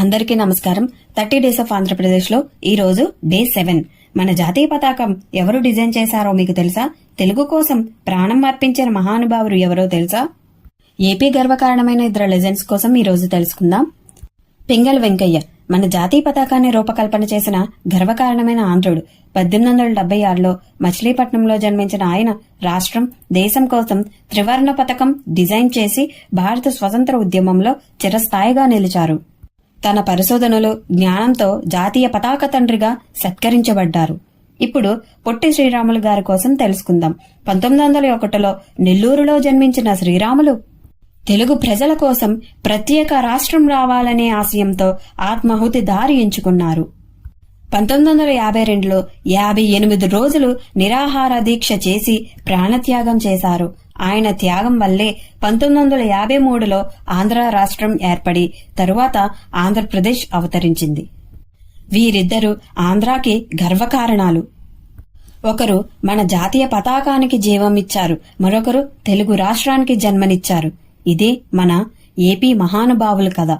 అందరికీ నమస్కారం. 30 days of Andhra Pradesh లో ఈ రోజు డే 7. మన జాతీయ పతాకం ఎవరు డిజైన్ చేశారో మీకు తెలుసా? తెలుగు కోసం ప్రాణం అర్పించిన మహానుభావులు ఎవరో తెలుసా? ఏపీ గర్వకారణమైన ఇద్దరు లెజెండ్స్ కోసం ఈ రోజు తెలుసుకుందాం. పింగళి వెంకయ్య మన జాతీయ పతాకాన్ని రూపకల్పన చేసిన గర్వకారణమైన ఆంధ్రుడు. 1876లో మచిలీపట్నంలో జన్మించిన ఆయన రాష్ట్రం, దేశం కోసం త్రివర్ణ పతాకం డిజైన్ చేసి భారత స్వతంత్ర ఉద్యమంలో చిరస్థాయిగా నిలిచారు. తన పరిశోధనలు, జ్ఞానంతో జాతీయ పతాక తండ్రిగా సత్కరించబడ్డారు. ఇప్పుడు పొట్టి శ్రీరాములు గారి కోసం తెలుసుకుందాం. 1901లో నెల్లూరులో జన్మించిన శ్రీరాములు తెలుగు ప్రజల కోసం ప్రత్యేక రాష్ట్రం రావాలనే ఆశయంతో ఆత్మాహుతి దారి ఎంచుకున్నారు. 1952లో 58 రోజులు నిరాహార దీక్ష చేసి ప్రాణత్యాగం చేశారు. ఆయన త్యాగం వల్లే 1953లో ఆంధ్ర రాష్ట్రం ఏర్పడి తరువాత ఆంధ్రప్రదేశ్ అవతరించింది. వీరిద్దరూ ఆంధ్రాకి గర్వకారణాలు. ఒకరు మన జాతీయ పతాకానికి జీవం ఇచ్చారు, మరొకరు తెలుగు రాష్ట్రానికి జన్మనిచ్చారు. ఇదే మన ఏపీ మహానుభావుల కథ.